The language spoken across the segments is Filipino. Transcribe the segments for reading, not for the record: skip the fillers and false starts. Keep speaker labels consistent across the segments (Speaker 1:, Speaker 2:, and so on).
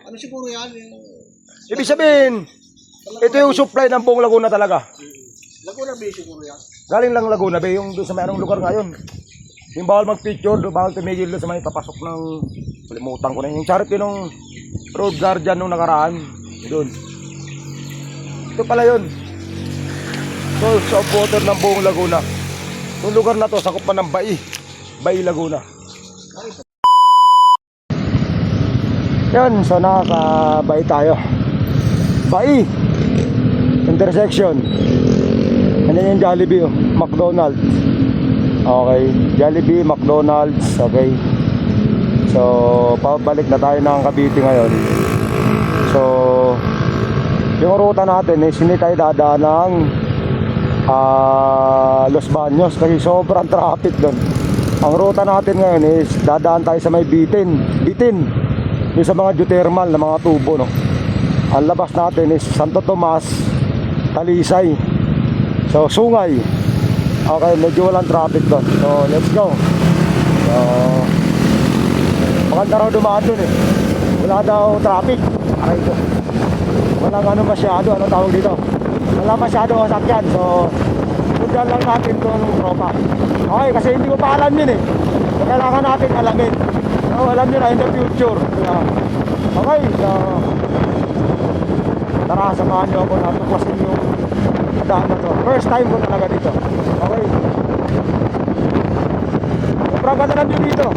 Speaker 1: Ano siguro yan?
Speaker 2: Ibig sabihin, ito yung supply ng buong Laguna talaga.
Speaker 1: Laguna Bay siguro yan.
Speaker 2: Galing lang Laguna Bay, yung doon sa may anong lugar ngayon. Yung bawal mag-picture, bawal tumigil doon sa may papasok ng, kalimutan ko na yung charity nung road guardian nung nakaraan. Doon. Ito pala yun. Source of water ng buong Laguna. Yung lugar na to, sakop pa ng Bay Laguna. Yan, so nakaka-Bay tayo. Bay intersection. Ano yung Jollibee, McDonald's. Okay, Jollibee, McDonald's. Okay. So, pabalik na tayo ng Cavite ngayon. So, yung ruta natin is hindi tayo dadaan ng Los Baños kasi sobrang traffic doon. Ang ruta natin ngayon is dadaan tayo sa may Bitin. Yung sa mga geothermal na mga tubo, no. Ang labas natin is Santo Tomas, Talisay. So, Sungay. Okay, medyo walang traffic doon. So, let's go. So, maganda raw dumaan doon eh. Wala daw traffic. Okay, ito. Walang ano masyado, ano tawag dito. Wala masyado sasakyan. So, sundan lang natin doon ng tropa. Okay, kasi hindi ko pa alam yun eh. So, kailangan natin alamin. So, alam nyo na in the future. Okay, so tara, samahan nyo ako na tuklasin yung daan na to. First time ko talaga dito. Okay. Sobrang ganda lang yun dito.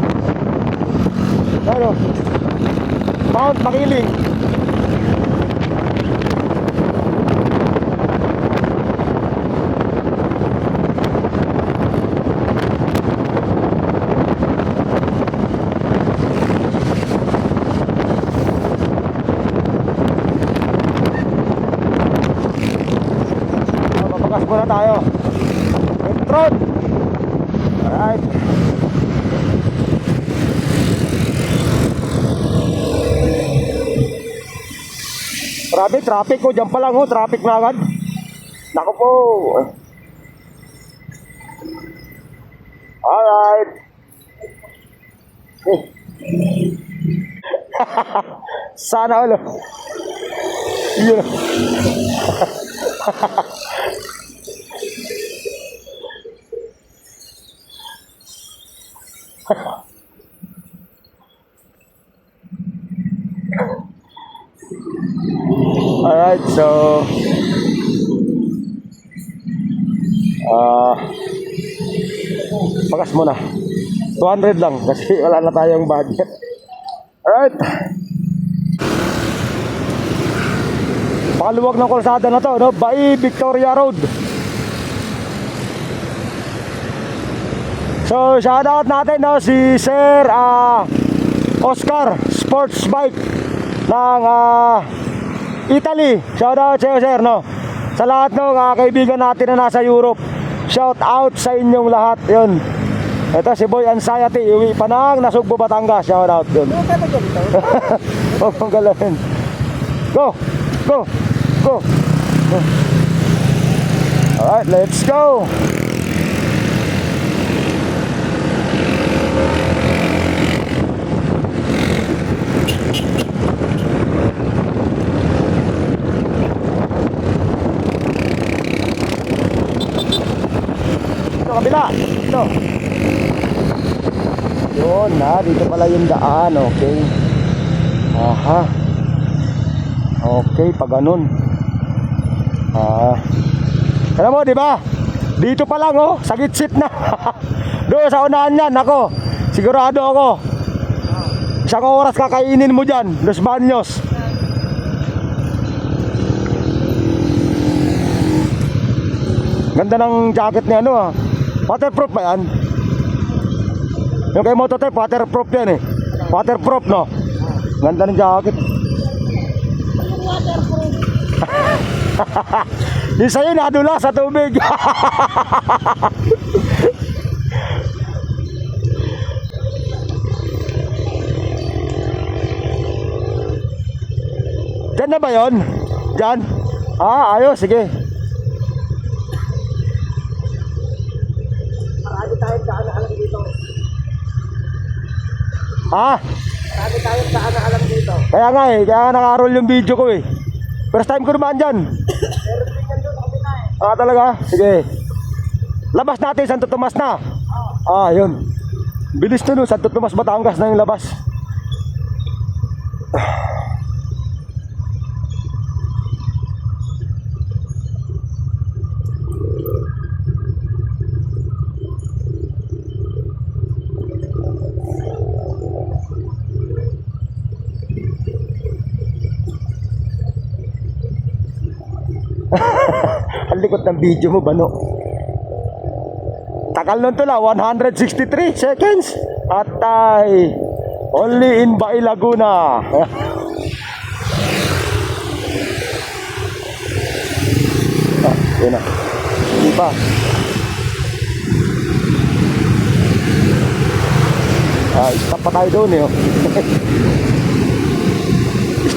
Speaker 2: Ano? Mount Makiling. Muna tayo. Metron. Alright. Grabe, traffic ko. Diyan pa lang ho, traffic na agad. Naku po. Alright. Sana ulo. Yun. Alright, so pagas muna 200 lang kasi wala na tayong budget. Alright, pakaluwag ng kalsada na to, no? Bay Victoria Road. So, shoutout natin, no, si Sir Oscar Sports Bike ng Italy. Shoutout sa iyo, sir, no. Sa lahat ng kaibigan natin na nasa Europe, shoutout sa inyong lahat. Yun. Ito si Boy Anxiety, uwi pa ng Nasugbo, Batangas. Shoutout dun. Huwag mong galawin. Go! Go! Go! Go! Alright, let's go! Kabila, ito. Yun na, dito pala yung daan. Okay. Aha. Okay, pag ganun. Alam mo, di ba? Dito pa lang, oh, sa gitsit na. Doon sa unahan yan, ako. Sigurado ako. Isang oras kakainin mo dyan, Los Baños. Ganda ng jacket ni ano, ah. Waterproof ba yan? Yung kay Mototype, waterproof yan eh. Waterproof, no? Ganda ng jacket.
Speaker 3: Waterproof.
Speaker 2: Yung sa'yo nadula sa tubig. Diyan na ba yun? Diyan? Ayos, sige.
Speaker 3: Marami tayong daan na alam dito.
Speaker 2: Ah?
Speaker 3: Marami tayong daan na alam dito.
Speaker 2: Kaya nga naka-roll yung video ko eh. First time ko naman dyan. Ah, talaga? Sige. Labas natin, Santo Tomas na. Ah, yun. Bilis to no, Santo Tomas, Batangas na yung labas. Ang likot ng video mo, Bano. Takal nun to la, 163 seconds. At ay, only in Bai Laguna. Yun na. Hindi pa. Stop pa tayo doon eh.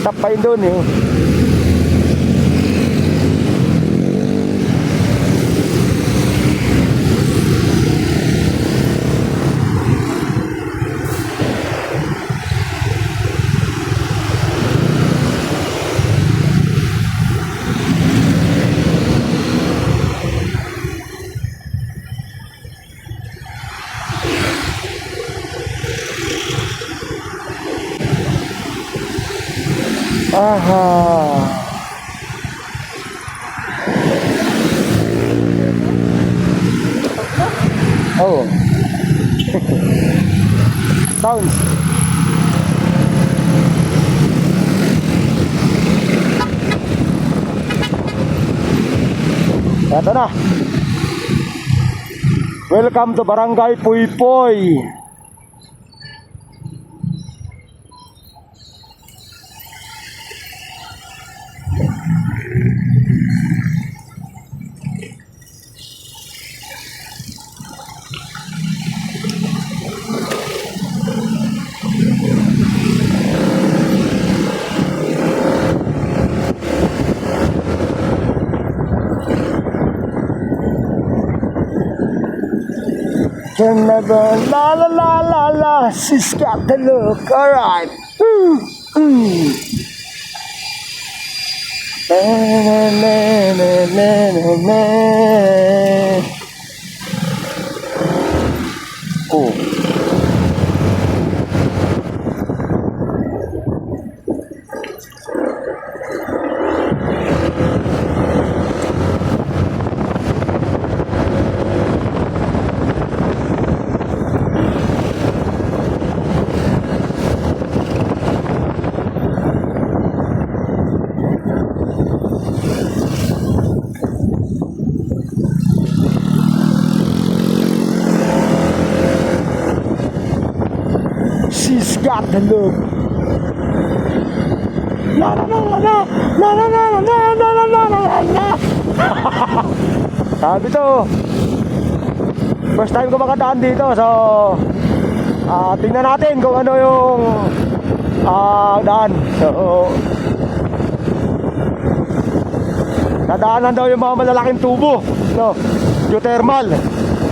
Speaker 2: Stop pa yun doon eh. Aha. Oh. Sounds. Eto na. Welcome to Barangay Puypoy. Never, la la la la la, she's got the look, alright. Oh. She's got the look. La la la la la la la la la la la la la. Sabi to, first time ko makadaan dito, so tingnan natin kung ano yung daan. So nadaanan daw yung mga malalaking tubo, no, geothermal.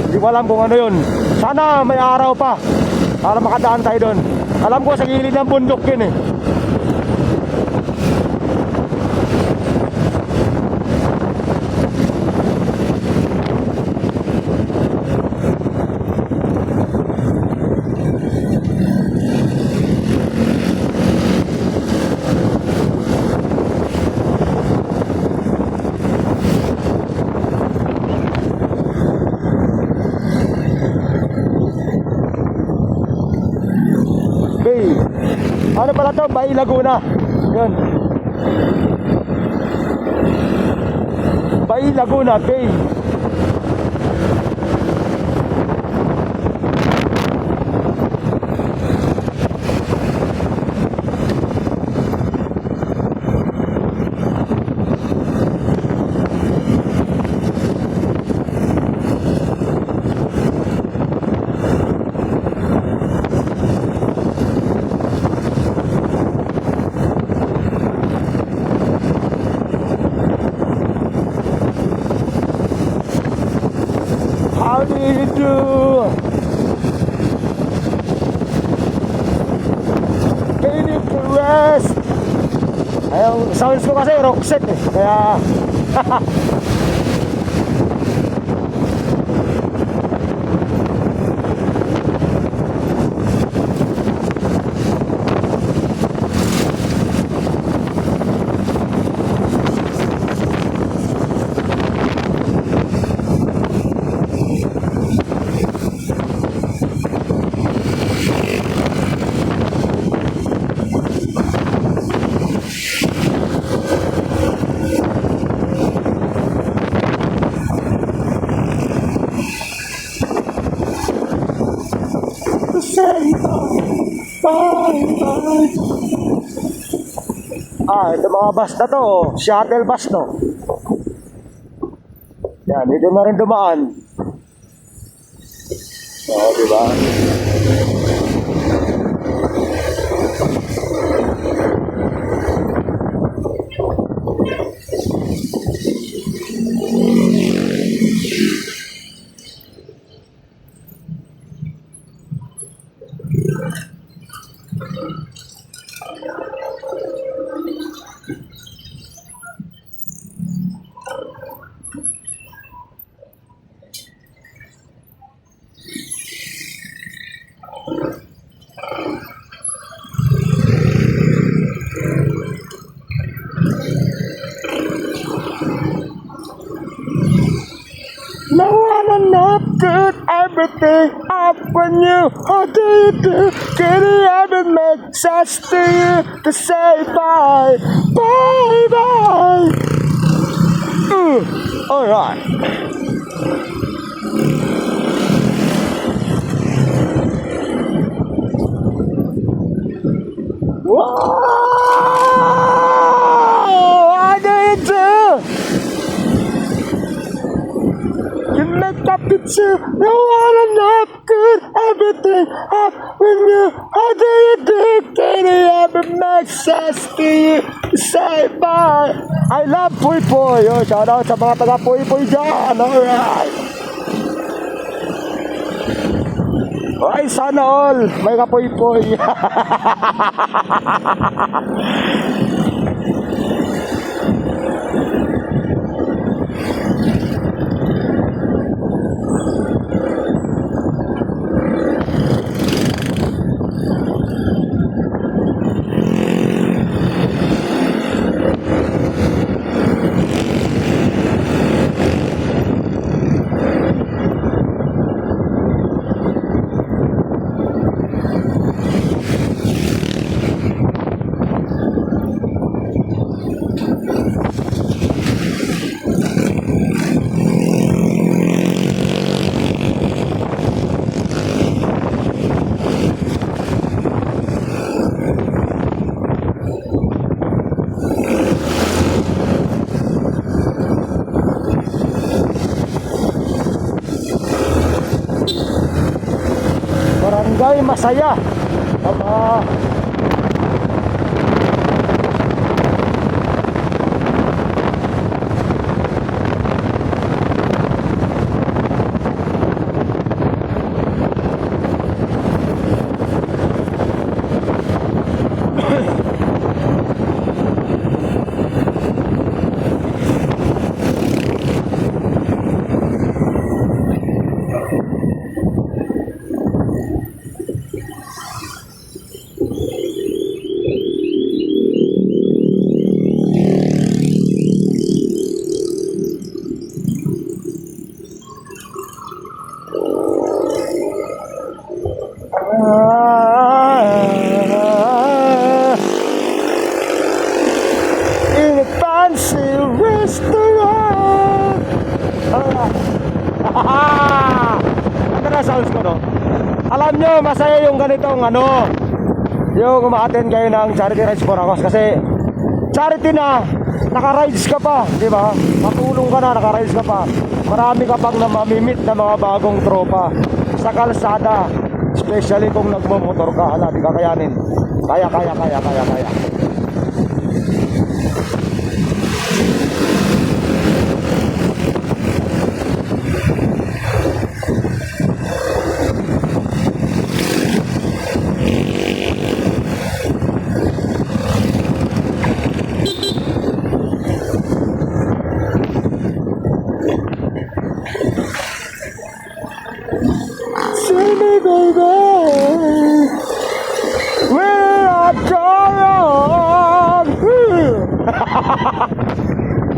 Speaker 2: Hindi ko alam kung ano yun. Sana may araw pa para makadaan tayo doon. Alam ko sa gilid ng bundok yun eh. Ano pala to? Bai Laguna. Yun. Bai Laguna Bay. How do you do? Can you rest? Yung sounds ko kasi rock set eh. Kaya ito mga bus na to, shuttle bus no. Yan, dito na rin dumaan. Oo, diba? No one enough did everything up when you, how do you do? Can it ever make sense to you to say bye, bye, bye? Alright. Whoa! What do you do? You make a picture, no one enough good, everything up when you, how do you do? Can it ever make sense to you to say bye? I love Puy Puy. Oh, shout out sa mga taga Puy Puy dyan. Alright. Ay, sana all. May kapuy Puy. Barangay Masaya. Tama. In a fancy restaurant. Ano na sounds ko, no? Alam nyo, masaya yung ganitong ano, yung umaattend kayo ng charity rides for a cause. Kasi charity na, naka-rides ka pa, di ba? Matulong ka na, naka-rides ka pa. Marami ka pang namamimit na mga bagong tropa sa kalsada. Especially kung nagmumotor ka, hala, di kakayanin. Kaya.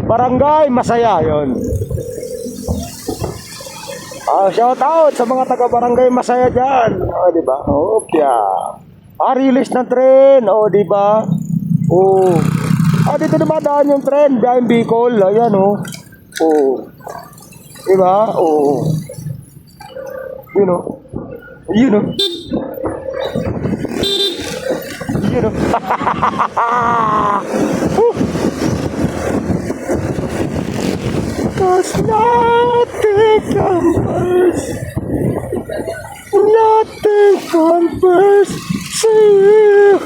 Speaker 2: Barangay Masaya, yon. Shout out sa mga taga Barangay Masaya dyan. Di ba? Opya. Release ng tren. Di ba? Dito dumadaan yung tren. Biyaheng Bicol. Ayan, Di ba? Yun, Yun, Yun, Cause nothing compares. Nothing compares to you.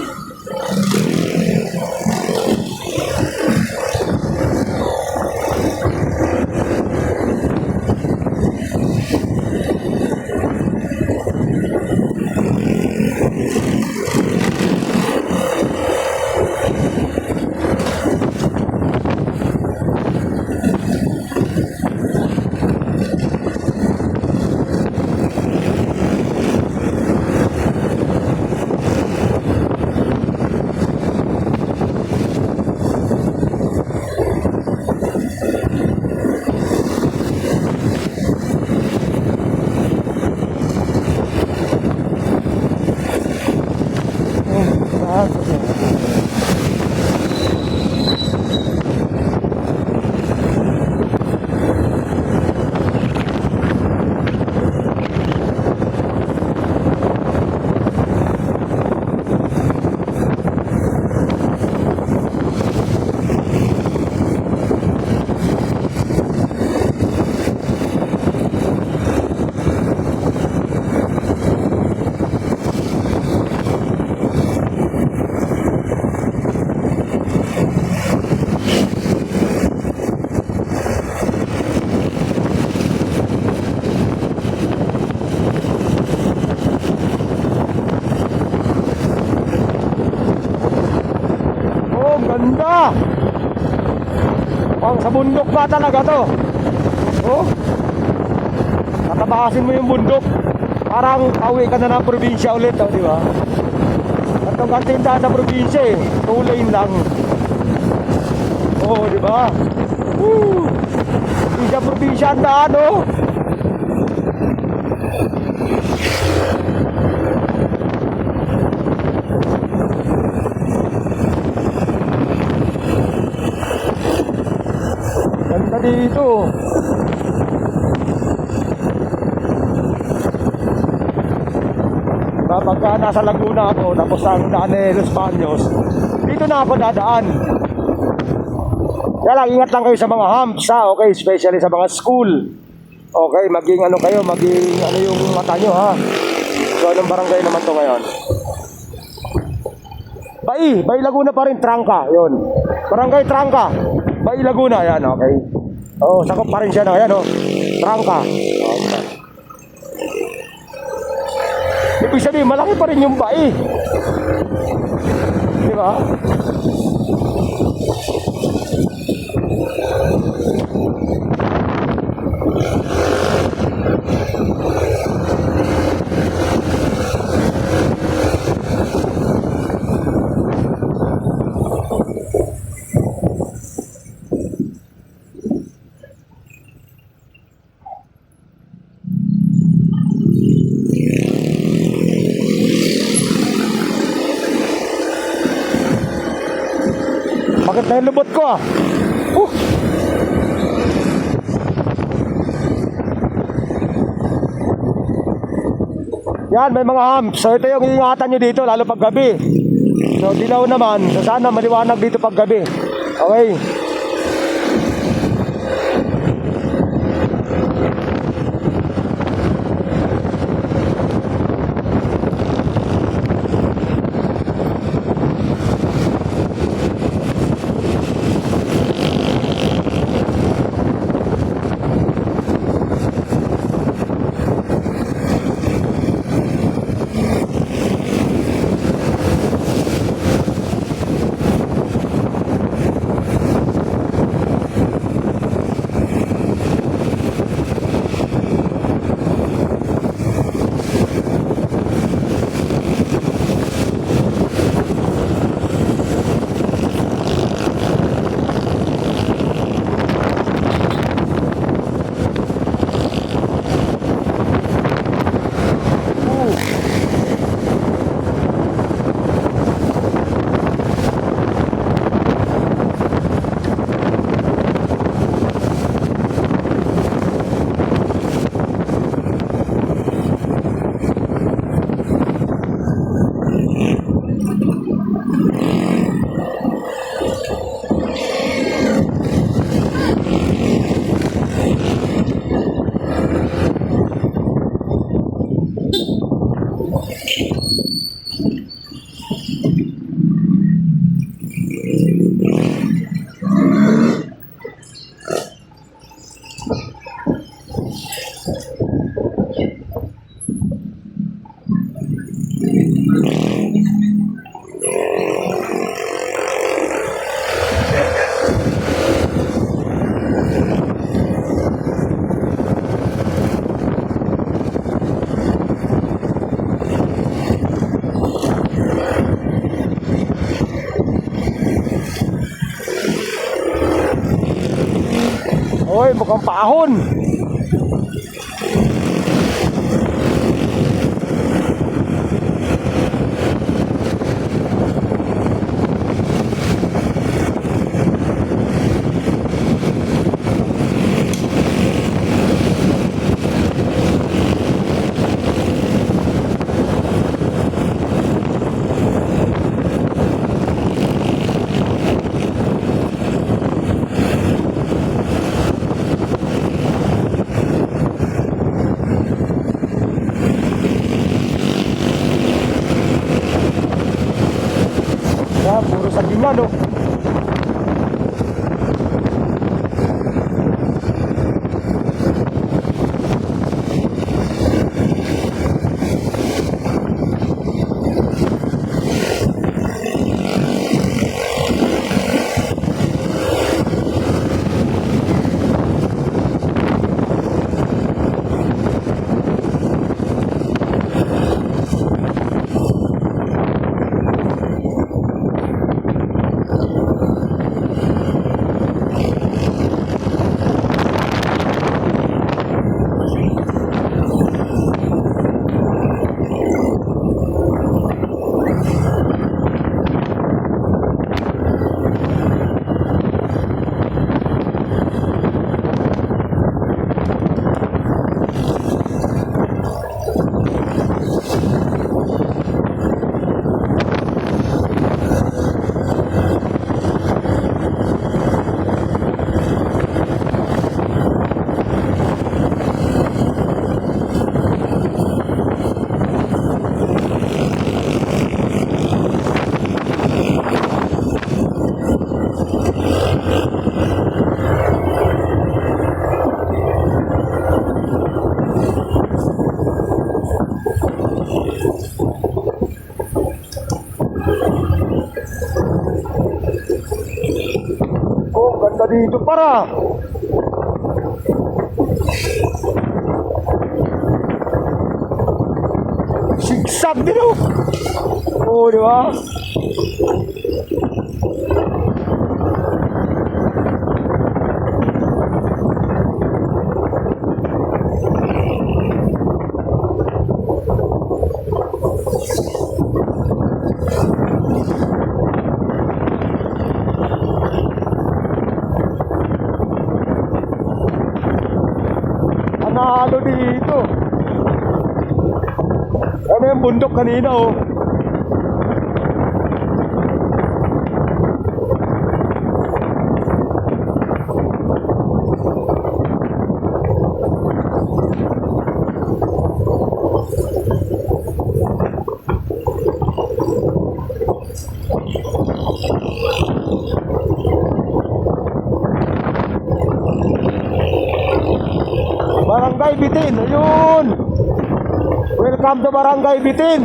Speaker 2: Ganda! Pang sa bundok ba talaga to? Tatabasin mo yung bundok. Parang pauwi ka na ng probinsya ulit, di ba? At ang kantindahan sa probinsya two lane lang. Di ba? Hindi sa probinsya ang daan, Ganda dito. Kapag nasa Laguna ako, tapos ang daan Los Baños, dito na ako dadaan. Kaya lang, ingat lang kayo sa mga humps, okay? Especially sa mga school. Okay, maging yung mata nyo, ha? So, anong barangay naman to ngayon? Bay Laguna pa rin, Trangka, yun. Barangay Trangka. Bay Laguna, yan, okay. Sakop pa rin siya na, yan, Trangka. Okay. Ibig sabihin, malaki pa rin yung bay. Di ba? Bakit na yung lubot ko, Yan, may mga humps. So ito yung iingatan nyo dito, lalo pag gabi. So dilaw naman, so sana maliwanag dito pag gabi. Okay. Oy, mukhang paahon. Yan, puro sagingan, no? Oh, ganda dito para. Sigsag din, oh. Oh, di ba? Panalo dito. Ano yung bundok kanina, oh. Barangay Bitin, ayun. Welcome to Barangay Bitin.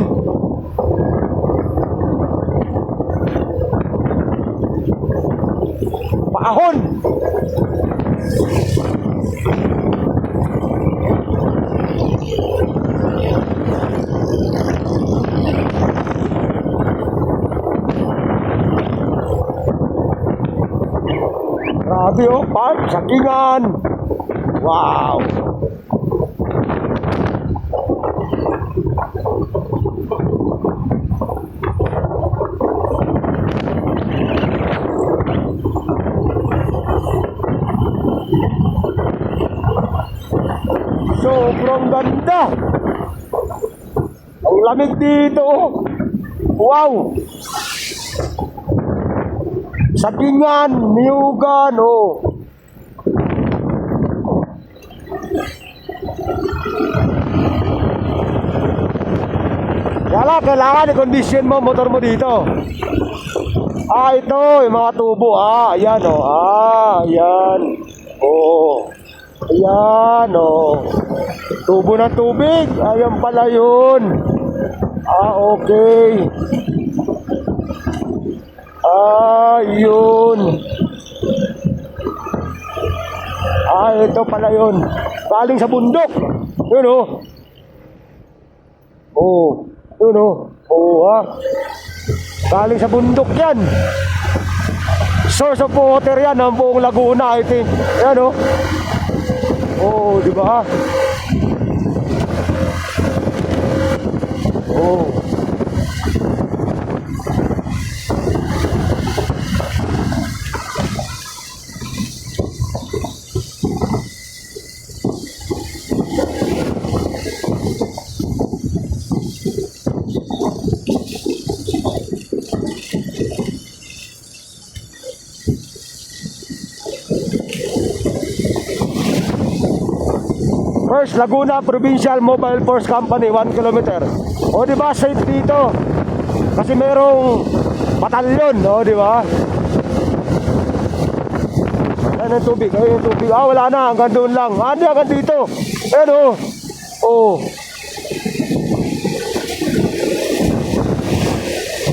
Speaker 2: Paahon. Grabe, oh, park, sakingan. Wow. Sobrang ganda. Ang lamig dito, oh. Wow. Sakingan, niyugan, oh. Yala, kailangan i-condition mo motor mo dito. Ah, ito, yung mga tubo. Ah, ayan, oh. Ah, ayan. Oh. Ayan, oh. Tubo ng tubig. Ayan pala yun. Ah, okay. Ah, yun. Ah, ito pala yun. Galing sa bundok. Yun, oh. Oh. Yun, oh. Oh, ha. Galing sa bundok yan. source of water yan ng buong Laguna, I think. Yan o. Oh, di ba? Oh. First, Laguna Provincial Mobile Force Company, 1 kilometer. O, di ba, safe dito. Kasi merong batalyon, o, di ba? Ayan ang tubig, ayan ang tubig. Ah, wala na, hanggang doon lang. Ah, di, hanggang dito. Ayan, o. O.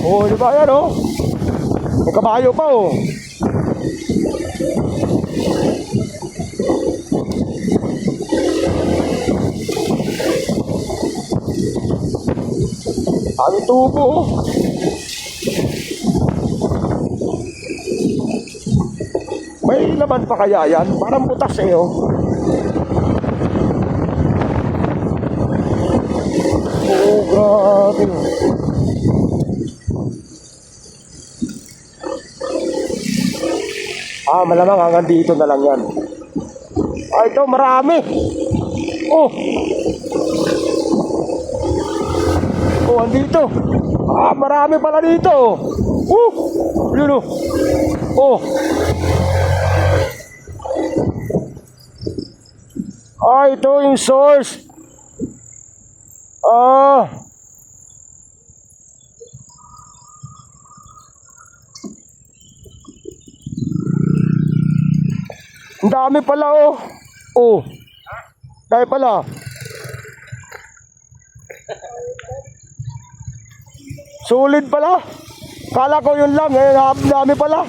Speaker 2: O, di ba, ayan, o. May kabayo pa, o. Ang tubo. May laman pa kaya yan? Parang butas eh oh. Oh, grabe. Ah, malamang hanggang dito na lang yan. Ah, ito marami. Oh. Oh, andito. Ah, marami pala dito. Yun oh. Oh. Ah, ito yung source. Ah. Ang dami pala oh. Oh. Dahil pala. Sulit pala. Kala ko yun lang eh, dami pala.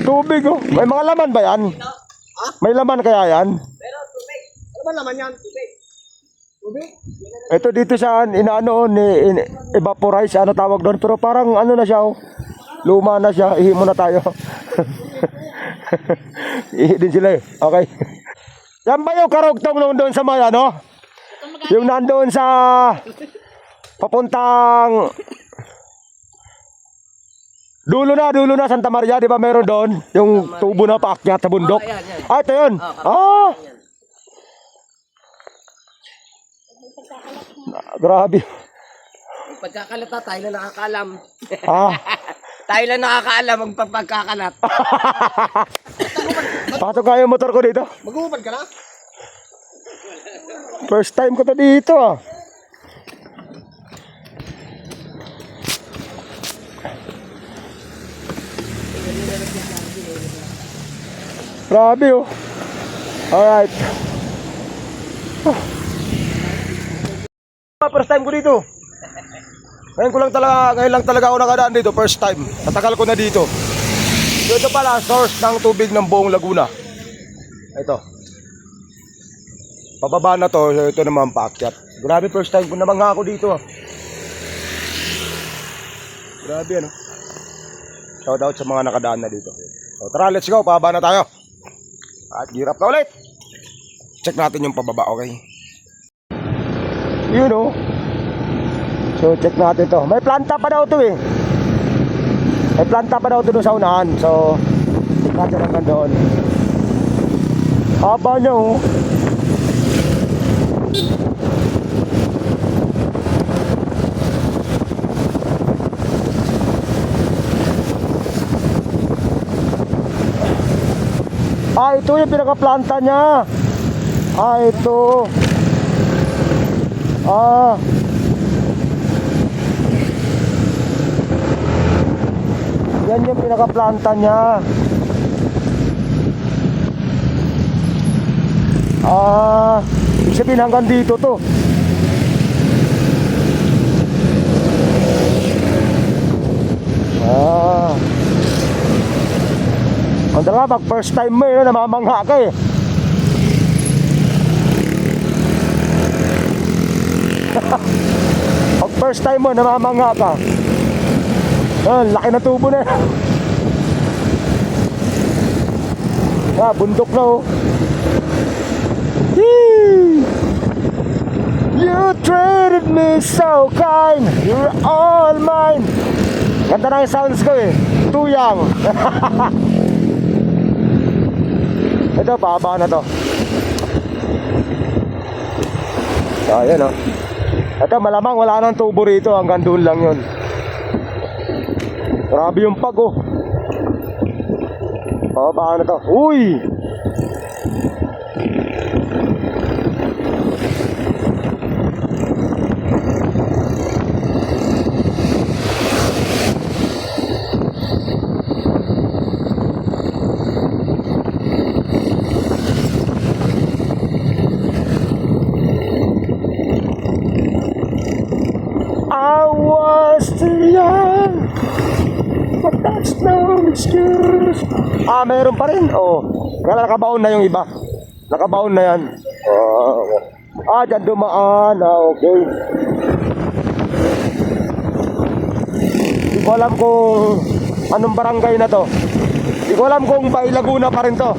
Speaker 2: Tubig oh. May mga laman ba yan?
Speaker 1: Ha?
Speaker 2: May laman kaya yan?
Speaker 1: Pero tubig. Ano ba naman yan? Tubig. Tubig?
Speaker 2: Ito dito sa inaano ni evaporize ano tawag doon pero parang ano na siya oh. Luma na siya. Ihi muna tayo. Ihi din sila eh. Okay. Yan ba yung karugtong nung doon sa may ano? Yung nandoon sa papuntang dulo na Santa Maria, di ba meron doon? Yung tubo na paakyat sa bundok. Ah, ito yun. Ah. Grabe.
Speaker 3: Pagkakalata, tayo lang nakakaalam.
Speaker 2: Ah.
Speaker 3: Tayo lang nakakaalam ang pagkakalat.
Speaker 2: Pasok nga yung motor ko dito.
Speaker 1: Mag-uupad ka na?
Speaker 2: First time ko to dito ah. Grabe oh. Alright. First time ko dito. Ngayon lang talaga ako nakadaan dito. First time. Natagal ko na dito. So, ito pala source ng tubig ng buong Laguna. Ito. Pababa na to. So, ito naman paakyat. Grabe first time ko naman nga ako dito. Grabe ano. Shout out sa mga nakadaan na dito. So, tara let's go. Pababa na tayo. At girap na ulit. Check natin yung pababa, okay? You know. So check natin to. May planta pa daw to eh. May planta pa daw to doon sa unahan. So check natin hanggang doon. Haba niya oh. Ah, ito yung pinaka-planta niya. Ah, ito. Ah. Yan yung pinaka-planta niya. Ah, ibig sabihin hanggang dito to. Ah. Ang talaga, pag first time mo yun, namamangha ka eh. Pag first time mo, namamangha ka. Ah, laki na tubo na. Bundok na oh. Yee! You treated me so kind. You're all mine. Ganda na yung sounds ko eh. Too young. Ito, baba na to. So, ayan oh. Ito, malamang wala nang tubo rito. Hanggang doon lang yun. Grabe yung pag oh. Baba na to. Uy! I was too young, but that's no excuse. Meron pa rin. Kaya nakabaon na yung iba. Nakabaon na yan. Dyan dumaan. Okay. Hindi ko alam kung anong barangay na to. Hindi ko alam kung Bay Laguna pa rin to.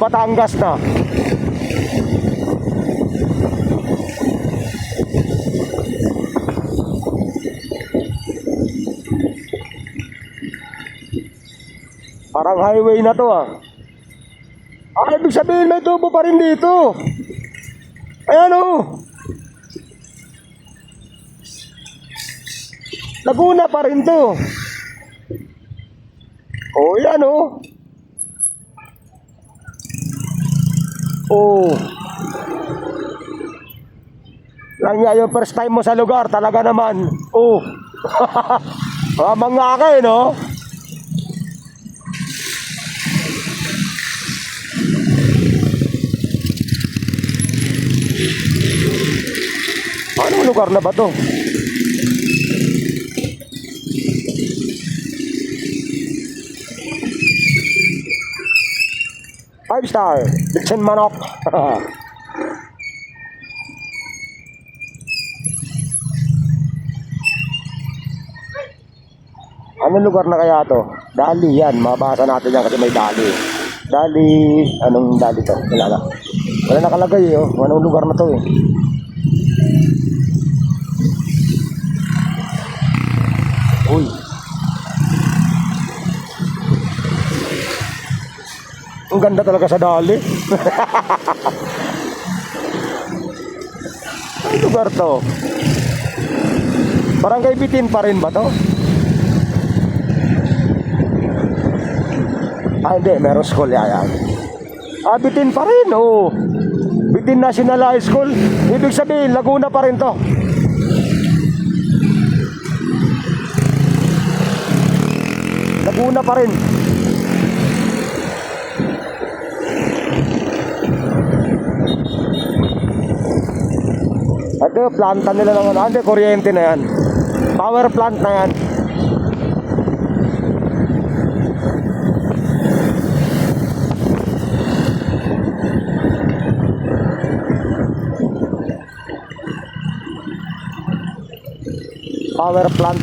Speaker 2: Batangas na. Parang highway na to ibig sabihin may tubo pa rin dito. Ayan Laguna pa rin to. Yan lang niya yung first time mo sa lugar. Talaga naman. Mga kayo no. Anong lugar na ba to? Five star, Dixon Manok. Anong lugar na kaya to? Dali yan, mabasa natin yan kasi may dali. Dali, anong dali to? Wala nakalagay anong lugar na to Uy. Ang ganda talaga sa dali. Ang lugar to? Barangay Bitin pa rin ba to? Hindi, meron school yan. Bitin pa rin, Bitin National High School. Ibig sabihin, Laguna pa rin to. Laguna pa rin. Ito, planta nila ng kuryente na yan. Power plant na yan. Power plant.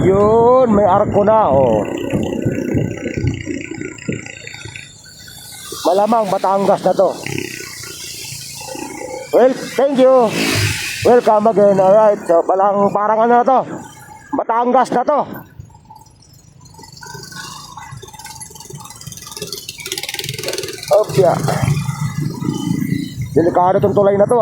Speaker 2: Yun, may arko na, Malamang Batangas na to. Well, thank you. Welcome again. Alright, so parang ano na to? Batangas na to. Opya. Delikado itong tulay na to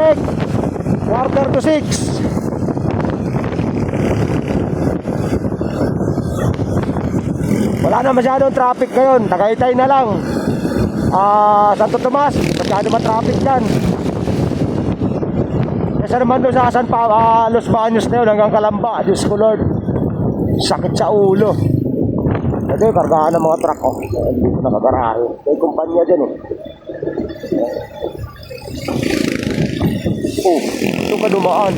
Speaker 2: traffic. 5:45. Wala na masyadong traffic ngayon. Tagaytay na lang. Santo Tomas, masyado ma-traffic dyan. Kasi naman doon sa Los Baños na yun hanggang Calamba. Diyos ko Lord, sakit sa ulo. Ito yung kargaan ng mga truck. Hindi ko nakagarahe. May kumpanya dyan eh. Ito ka dumaan.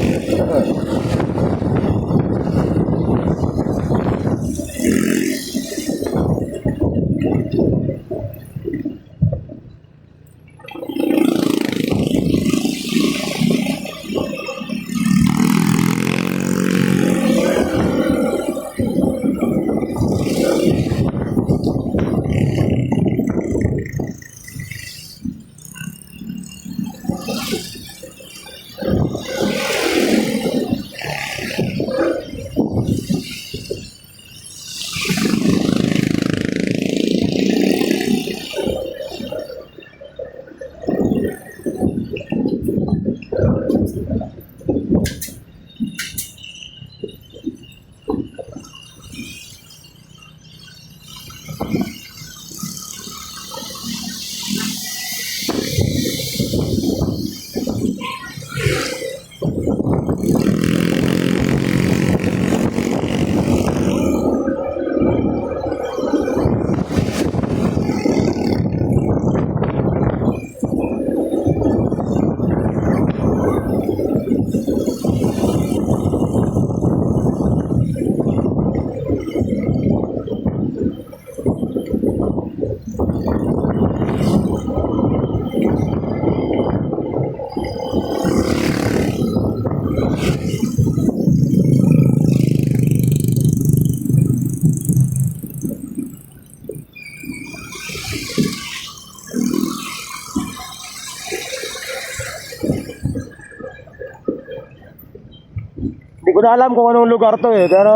Speaker 2: Hindi ko na alam kung anong lugar to eh, pero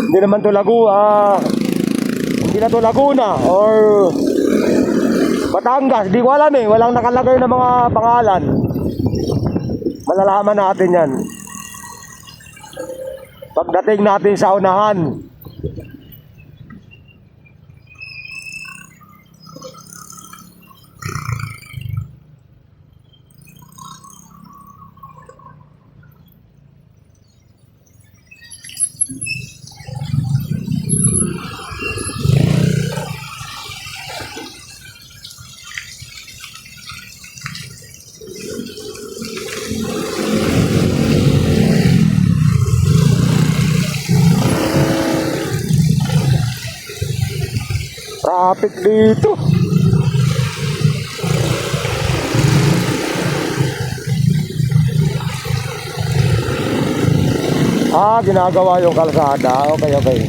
Speaker 2: hindi naman to hindi na to Laguna or Batangas, di ko alam eh, walang nakalagay na mga pangalan. Malalaman natin yan pagdating natin sa unahan. Traffic dito. Ginagawa yung kalsada. Okay, okay.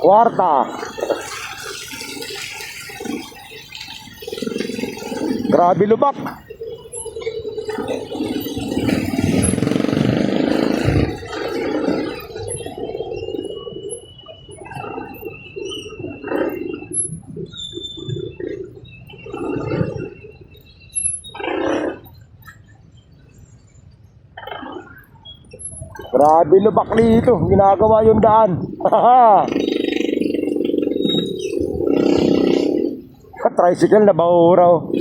Speaker 2: Kwarta. Grabe lubak. Grabe lubak dito. Ginagawa yung daan. Tricycle na bauraw.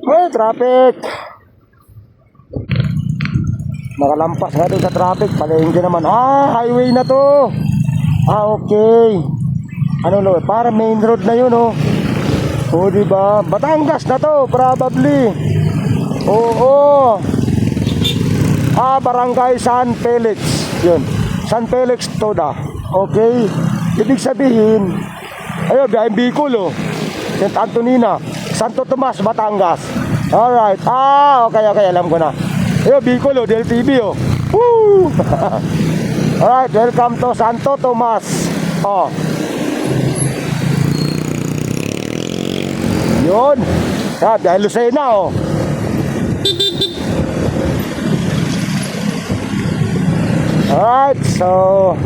Speaker 2: Hey, traffic! Nakalampas nga doon sa traffic. Palengke naman. Highway na to. Okay. Ano lo? Para main road na yun, oh. O, diba? Batangas na to, probably. Oo. Barangay San Felix. Yun. San Felix Toda. Okay. Ibig sabihin, ayun, biyaheng Bicol, oh. St. Antonina, Santo Tomas, Batangas. Alright. Okay, alam ko na. Ayun, Bicol, oh, DLTV, oh. Woo! Alright, welcome to Santo Tomas. Oh. Yun. Biyaheng Lucena, oh. Alright, so